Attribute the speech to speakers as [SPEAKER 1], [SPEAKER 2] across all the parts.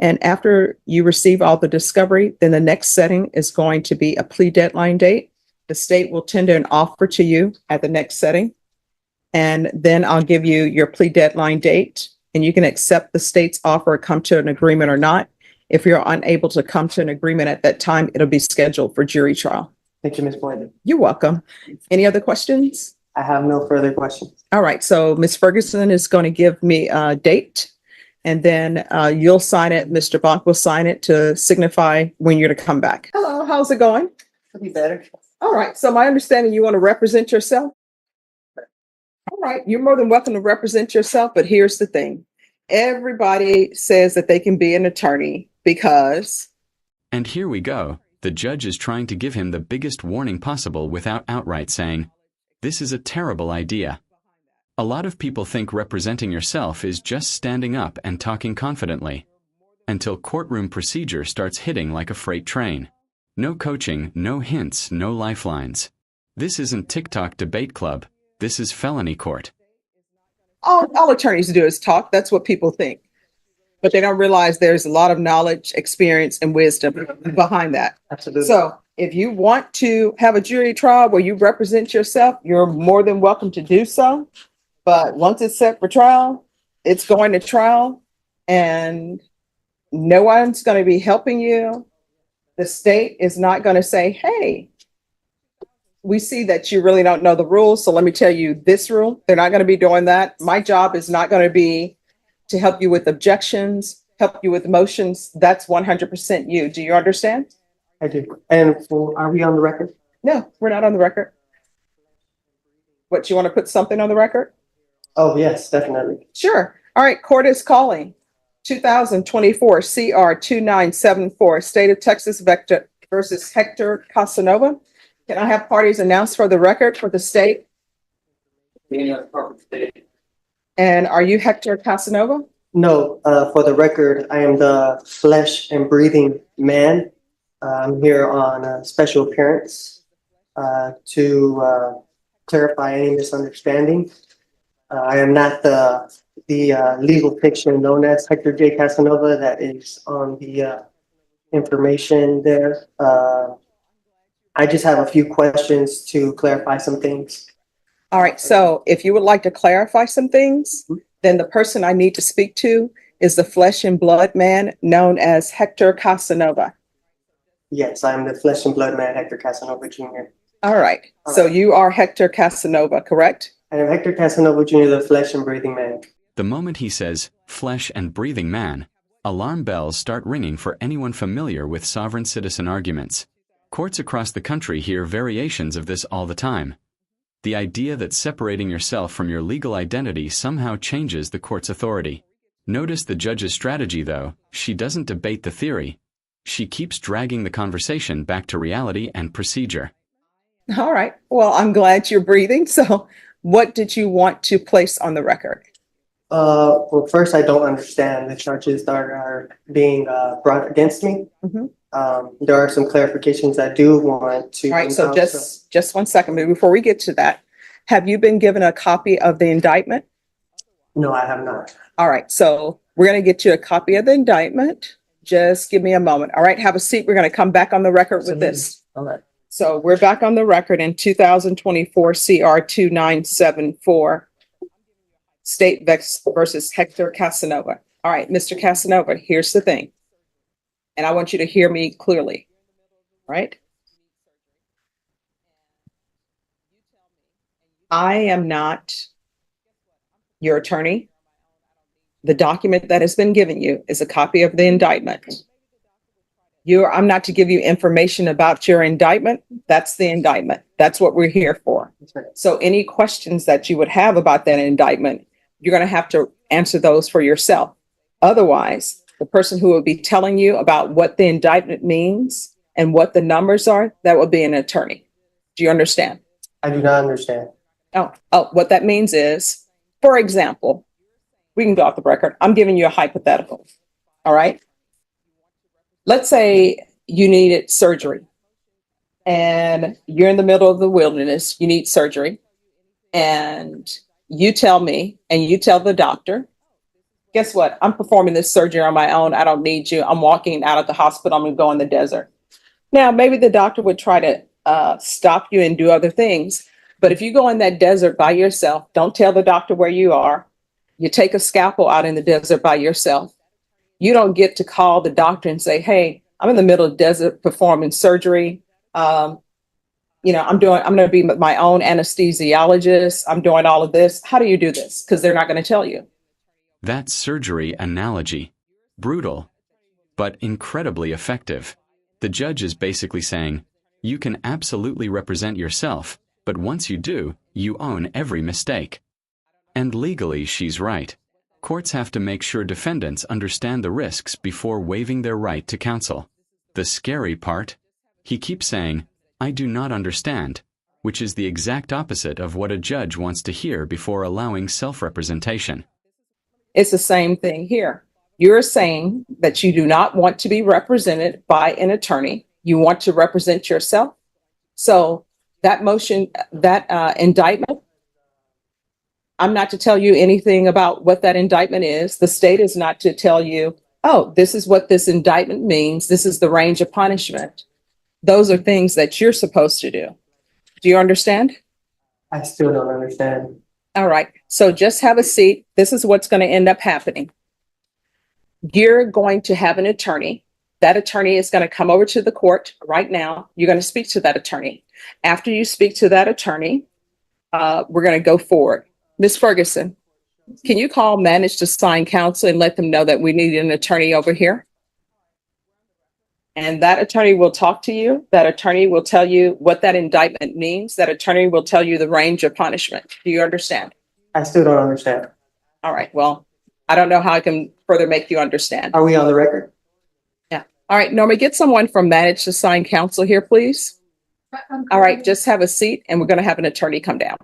[SPEAKER 1] And after you receive all the discovery, then the next setting is going to be a plea deadline date. The state will tender an offer to you at the next setting. And then I'll give you your plea deadline date, and you can accept the state's offer or come to an agreement or not. If you're unable to come to an agreement at that time, it'll be scheduled for jury trial.
[SPEAKER 2] Thank you, Ms. Boyd.
[SPEAKER 1] You're welcome. Any other questions?
[SPEAKER 2] I have no further questions.
[SPEAKER 1] All right, so Ms. Ferguson is going to give me a date, and then you'll sign it. Mr. Bach will sign it to signify when you're to come back. Hello, how's it going?
[SPEAKER 2] Could be better.
[SPEAKER 1] All right, so my understanding, you want to represent yourself? All right, you're more than welcome to represent yourself, but here's the thing. Everybody says that they can be an attorney because...
[SPEAKER 3] And here we go. The judge is trying to give him the biggest warning possible without outright saying, "This is a terrible idea." A lot of people think representing yourself is just standing up and talking confidently. Until courtroom procedure starts hitting like a freight train. No coaching, no hints, no lifelines. This isn't TikTok debate club. This is felony court.
[SPEAKER 1] All attorneys do is talk. That's what people think. But they don't realize there's a lot of knowledge, experience, and wisdom behind that.
[SPEAKER 2] Absolutely.
[SPEAKER 1] So if you want to have a jury trial where you represent yourself, you're more than welcome to do so. But once it's set for trial, it's going to trial, and no one's going to be helping you. The state is not going to say, hey, we see that you really don't know the rules, so let me tell you this rule. They're not going to be doing that. My job is not going to be to help you with objections, help you with motions. That's 100% you. Do you understand?
[SPEAKER 2] I do. And are we on the record?
[SPEAKER 1] No, we're not on the record. What, you want to put something on the record?
[SPEAKER 2] Oh, yes, definitely.
[SPEAKER 1] Sure. All right, court is calling 2024 CR 2974, State of Texas Vector versus Hector Kasanova. Can I have parties announced for the record for the state? And are you Hector Kasanova?
[SPEAKER 2] No, for the record, I am the flesh and breathing man. I'm here on a special appearance to clarify any misunderstanding. I am not the legal fiction known as Hector J. Kasanova that is on the information there. I just have a few questions to clarify some things.
[SPEAKER 1] All right, so if you would like to clarify some things, then the person I need to speak to is the flesh and blood man known as Hector Kasanova.
[SPEAKER 2] Yes, I'm the flesh and blood man, Hector Kasanova Jr.
[SPEAKER 1] All right, so you are Hector Kasanova, correct?
[SPEAKER 2] I am Hector Kasanova Jr., the flesh and breathing man.
[SPEAKER 3] The moment he says, "flesh and breathing man," alarm bells start ringing for anyone familiar with sovereign citizen arguments. Courts across the country hear variations of this all the time. The idea that separating yourself from your legal identity somehow changes the court's authority. Notice the judge's strategy, though. She doesn't debate the theory. She keeps dragging the conversation back to reality and procedure.
[SPEAKER 1] All right, well, I'm glad you're breathing. So what did you want to place on the record?
[SPEAKER 2] Well, first, I don't understand the charges that are being brought against me. There are some clarifications I do want to.
[SPEAKER 1] All right, so just 1 second, but before we get to that, have you been given a copy of the indictment?
[SPEAKER 2] No, I have not.
[SPEAKER 1] All right, so we're going to get you a copy of the indictment. Just give me a moment. All right, have a seat. We're going to come back on the record with this.
[SPEAKER 2] All right.
[SPEAKER 1] So we're back on the record in 2024 CR 2974, State versus Hector Kasanova. All right, Mr. Kasanova, here's the thing. And I want you to hear me clearly, right? I am not your attorney. The document that has been given you is a copy of the indictment. I'm not to give you information about your indictment. That's the indictment. That's what we're here for. So any questions that you would have about that indictment, you're going to have to answer those for yourself. Otherwise, the person who will be telling you about what the indictment means and what the numbers are, that will be an attorney. Do you understand?
[SPEAKER 2] I do not understand.
[SPEAKER 1] Oh, what that means is, for example, we can go off the record. I'm giving you a hypothetical. All right. Let's say you needed surgery and you're in the middle of the wilderness. You need surgery and you tell me and you tell the doctor guess what? I'm performing this surgery on my own. I don't need you. I'm walking out of the hospital. I'm going to go in the desert. Now, maybe the doctor would try to stop you and do other things. But if you go in that desert by yourself, don't tell the doctor where you are. You take a scalpel out in the desert by yourself. You don't get to call the doctor and say, hey, I'm in the middle of the desert performing surgery. I'm going to be my own anesthesiologist. I'm doing all of this. How do you do this? Because they're not going to tell you.
[SPEAKER 3] That surgery analogy. Brutal, but incredibly effective. The judge is basically saying, you can absolutely represent yourself, but once you do, you own every mistake. And legally, she's right. Courts have to make sure defendants understand the risks before waiving their right to counsel. The scary part? He keeps saying, I do not understand, which is the exact opposite of what a judge wants to hear before allowing self-representation.
[SPEAKER 1] It's the same thing here. You're saying that you do not want to be represented by an attorney. You want to represent yourself. So that motion, that indictment, I'm not to tell you anything about what that indictment is. The state is not to tell you, oh, this is what this indictment means. This is the range of punishment. Those are things that you're supposed to do. Do you understand?
[SPEAKER 2] I still don't understand.
[SPEAKER 1] All right. So just have a seat. This is what's going to end up happening. You're going to have an attorney. That attorney is going to come over to the court right now. You're going to speak to that attorney. After you speak to that attorney, we're going to go forward. Ms. Ferguson, can you call manage to sign counsel and let them know that we need an attorney over here? And that attorney will talk to you. That attorney will tell you what that indictment means. That attorney will tell you the range of punishment. Do you understand?
[SPEAKER 2] I still don't understand.
[SPEAKER 1] All right. Well, I don't know how I can further make you understand.
[SPEAKER 2] Are we on the record?
[SPEAKER 1] Yeah. All right. Norma, get someone from manage to sign counsel here, please. All right. Just have a seat and we're going to have an attorney come down.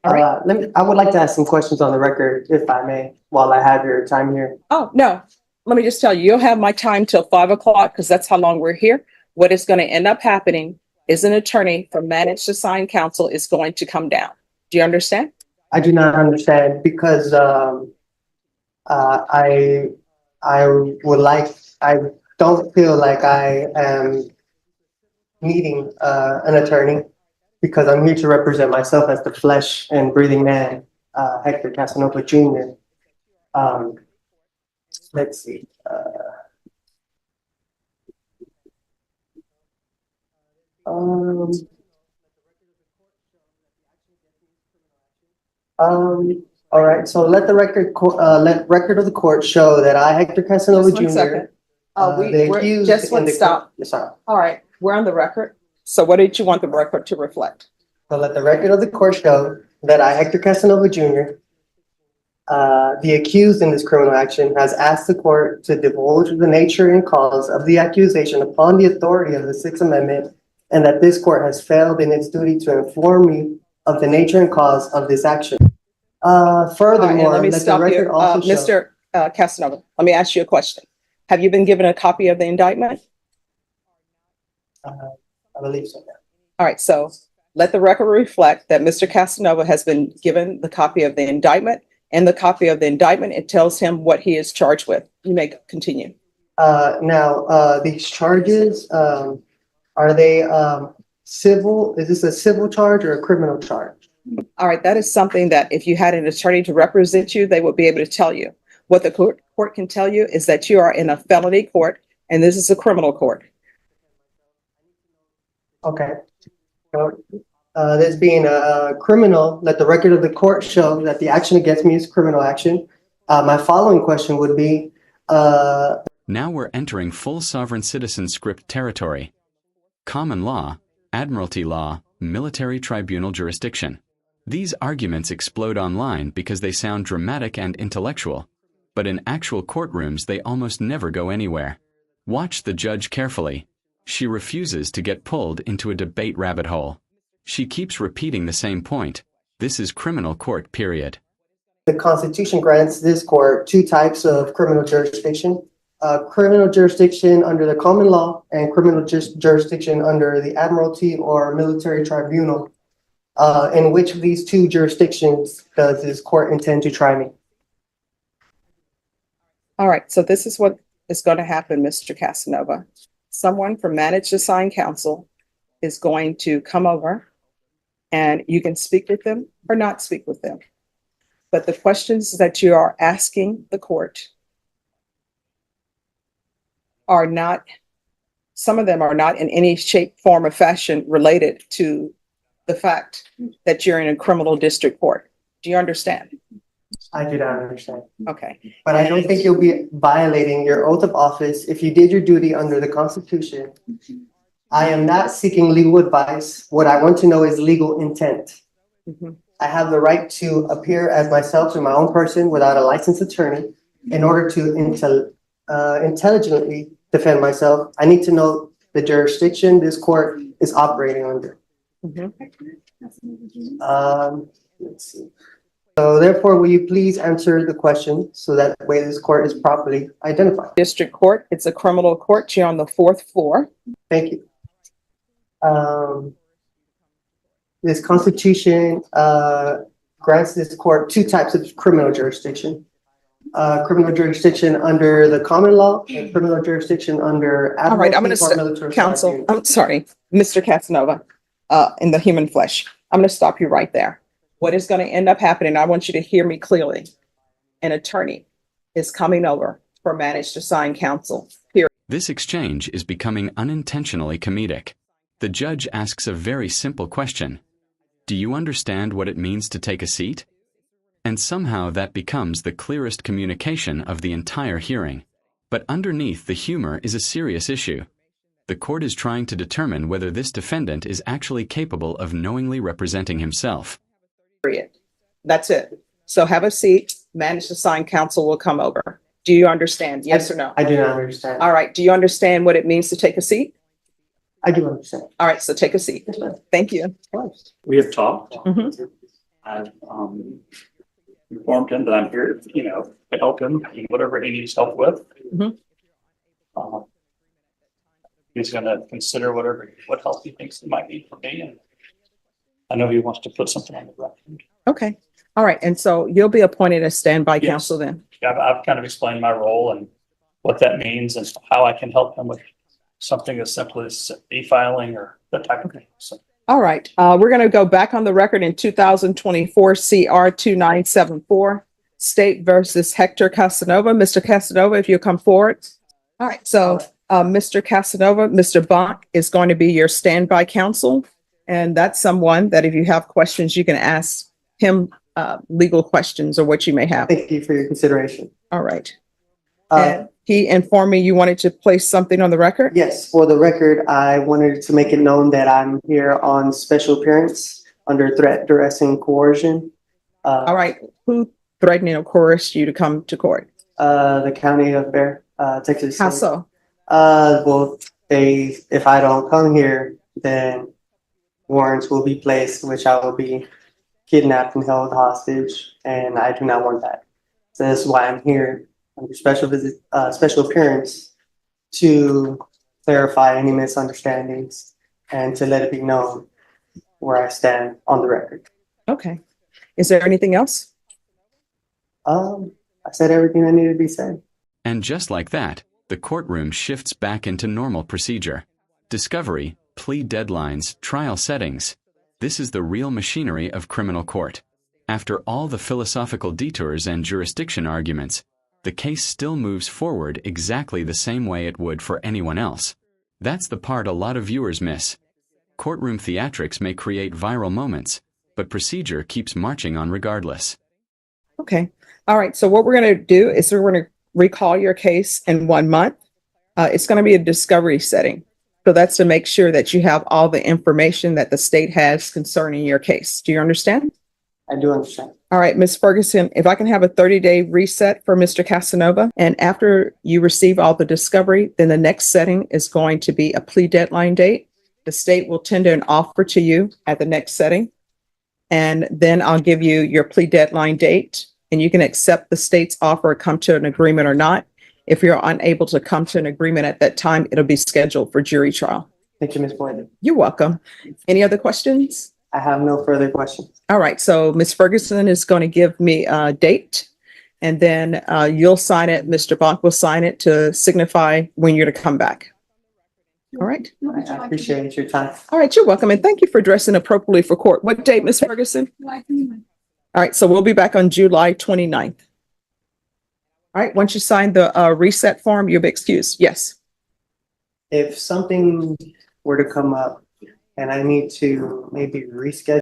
[SPEAKER 1] All right.
[SPEAKER 2] I would like to ask some questions on the record, if I may, while I have your time here.
[SPEAKER 1] Oh, no. Let me just tell you, you'll have my time till 5 o'clock because that's how long we're here. What is going to end up happening is an attorney from manage to sign counsel is going to come down. Do you understand?
[SPEAKER 2] I do not understand because I don't feel like I am needing an attorney because I'm here to represent myself as the flesh and breathing man, Hector Kasanova Jr. Let's see. All right. So let the record of the court show that I, Hector Kasanova
[SPEAKER 1] Just 1
[SPEAKER 2] Jr.
[SPEAKER 1] second.
[SPEAKER 2] The accused
[SPEAKER 1] Just
[SPEAKER 2] in the
[SPEAKER 1] stop.
[SPEAKER 2] Yes, sorry.
[SPEAKER 1] All right. We're on the record. So what did you want the record to reflect?
[SPEAKER 2] So let the record of the court show that I, Hector Kasanova Jr., the accused in this criminal action, has asked the court to divulge the nature and cause of the accusation upon the authority of the Sixth Amendment, and that this court has failed in its duty to inform me of the nature and cause of this action. Furthermore,
[SPEAKER 1] let me
[SPEAKER 2] let the
[SPEAKER 1] stop
[SPEAKER 2] record
[SPEAKER 1] you.
[SPEAKER 2] also show.
[SPEAKER 1] Mr. Casanova, let me ask you a question. Have you been given a copy of the indictment?
[SPEAKER 2] I believe so, yeah.
[SPEAKER 1] All right. So let the record reflect that Mr. Casanova has been given the copy of the indictment. And the copy of the indictment, it tells him what he is charged with. You may continue.
[SPEAKER 2] Now, these charges, are they civil? Is this a civil charge or a criminal charge?
[SPEAKER 1] All right. That is something that if you had an attorney to represent you, they would be able to tell you. What the court can tell you is that you are in a felony court and this is a criminal court.
[SPEAKER 2] Okay. So, this being a criminal, let the record of the court show that the action against me is criminal action. My following question would be,
[SPEAKER 3] Now we're entering full sovereign citizen script territory. Common law, admiralty law, military tribunal jurisdiction. These arguments explode online because they sound dramatic and intellectual, but in actual courtrooms they almost never go anywhere. Watch the judge carefully. She refuses to get pulled into a debate rabbit hole. She keeps repeating the same point. This is criminal court, period.
[SPEAKER 2] the Constitution grants this court two types of criminal jurisdiction. Criminal jurisdiction under the common law and criminal jurisdiction under the admiralty or military tribunal. In which of these two jurisdictions does this court intend to try me?
[SPEAKER 1] All right, so this is what is going to happen, Mr. Casanova. Someone from managed assigned counsel is going to come over and you can speak with them or not speak with them. But the questions that you are asking the court are not, some of them are not in any shape, form, or fashion related to the fact that you're in a criminal district court. Do you understand?
[SPEAKER 2] I do not understand.
[SPEAKER 1] Okay.
[SPEAKER 2] But I don't think you'll be violating your oath of office if you did your duty under the Constitution. I am not seeking legal advice. What I want to know is legal intent.
[SPEAKER 1] Mhm.
[SPEAKER 2] I have the right to appear as myself in my own person without a licensed attorney. In order to intelligently defend myself, I need to know the jurisdiction this court is operating under.
[SPEAKER 1] Mhm.
[SPEAKER 2] Let's see. So therefore, will you please answer the question so that way this court is properly identified?
[SPEAKER 1] District court, it's a criminal court. You're on the 4th floor.
[SPEAKER 2] Thank you. This constitution grants this court two types of criminal jurisdiction. Criminal jurisdiction under the common law and criminal jurisdiction under
[SPEAKER 1] All right, I'm
[SPEAKER 2] admiralty
[SPEAKER 1] going
[SPEAKER 2] or
[SPEAKER 1] to
[SPEAKER 2] military
[SPEAKER 1] counsel.
[SPEAKER 2] tribunals.
[SPEAKER 1] I'm sorry, Mr. Casanova, in the human flesh. I'm going to stop you right there. What is going to end up happening, I want you to hear me clearly. An attorney is coming over for managed assigned counsel. Period.
[SPEAKER 3] This exchange is becoming unintentionally comedic. The judge asks a very simple question. Do you understand what it means to take a seat? And somehow that becomes the clearest communication of the entire hearing. But underneath the humor is a serious issue. The court is trying to determine whether this defendant is actually capable of knowingly representing himself.
[SPEAKER 1] Period. That's it. So have a seat. Managed assigned counsel will come over. Do you understand? Yes or no?
[SPEAKER 2] I do not understand.
[SPEAKER 1] All right. Do you understand what it means to take a seat?
[SPEAKER 2] I do understand.
[SPEAKER 1] All right. So take a seat. Thank you.
[SPEAKER 4] We have talked.
[SPEAKER 1] Mhm.
[SPEAKER 4] I've informed him that I'm here, to help him in whatever he needs help with.
[SPEAKER 1] Mhm.
[SPEAKER 4] He's going to consider what help he thinks he might need from me, and I know he wants to put something on the record.
[SPEAKER 1] Okay. All right. And so you'll be appointed as standby
[SPEAKER 4] Yes.
[SPEAKER 1] counsel then.
[SPEAKER 4] I've kind of explained my role and what that means and how I can help him with something as simple as e-filing or that type of thing. So
[SPEAKER 1] All right. We're going to go back on the record in 2024 CR 2974, State versus Hector Kasanova. Mr. Casanova, if you'll come forward. All right. So Mr. Casanova, Mr. Bonk is going to be your standby counsel. And that's someone that if you have questions, you can ask him legal questions or what you may have.
[SPEAKER 2] Thank you for your consideration.
[SPEAKER 1] All right.
[SPEAKER 2] Uh,
[SPEAKER 1] And he informed me you wanted to place something on the record.
[SPEAKER 2] Yes, for the record, I wanted to make it known that I'm here on special appearance under threat, duress, and coercion.
[SPEAKER 1] All right. Who threatened or coerced you to come to court?
[SPEAKER 2] The county of Bear, Texas.
[SPEAKER 1] How
[SPEAKER 2] State.
[SPEAKER 1] so?
[SPEAKER 2] Well, if I don't come here, then warrants will be placed, which I will be kidnapped and held hostage, and I do not want that. So that's why I'm here under special appearance to clarify any misunderstandings and to let it be known where I stand on the record.
[SPEAKER 1] Okay. Is there anything else?
[SPEAKER 2] I said everything that needed to be said.
[SPEAKER 3] And just like that, the courtroom shifts back into normal procedure. Discovery, plea deadlines, trial settings. This is the real machinery of criminal court. After all the philosophical detours and jurisdiction arguments, the case still moves forward exactly the same way it would for anyone else. That's the part a lot of viewers miss. Courtroom theatrics may create viral moments, but procedure keeps marching on regardless.
[SPEAKER 1] Okay. All right. So what we're going to do is we're going to recall your case in 1 month. It's going to be a discovery setting. So that's to make sure that you have all the information that the state has concerning your case. Do you understand?
[SPEAKER 2] I do understand.
[SPEAKER 1] All right, Ms. Ferguson, if I can have a 30-day reset for Mr. Casanova, and after you receive all the discovery, then the next setting is going to be a plea deadline date. The state will tender an offer to you at the next setting, and then I'll give you your plea deadline date, and you can accept the state's offer or come to an agreement or not. If you're unable to come to an agreement at that time, it'll be scheduled for jury trial.
[SPEAKER 2] Thank you, Ms. Boyd.
[SPEAKER 1] You're welcome. Any other questions?
[SPEAKER 2] I have no further questions.
[SPEAKER 1] All right, so Ms. Ferguson is going to give me a date, And then you'll sign it, Mr. Bach will sign it to signify when you're to come back. All right.
[SPEAKER 2] I appreciate your time.
[SPEAKER 1] All right, you're welcome. And thank you for dressing appropriately for court. What date, Ms. Ferguson? All right, so we'll be back on July 29th. All right, once you sign the reset form, you'll be excused. Yes.
[SPEAKER 2] If something were to come up and I need to maybe reschedule,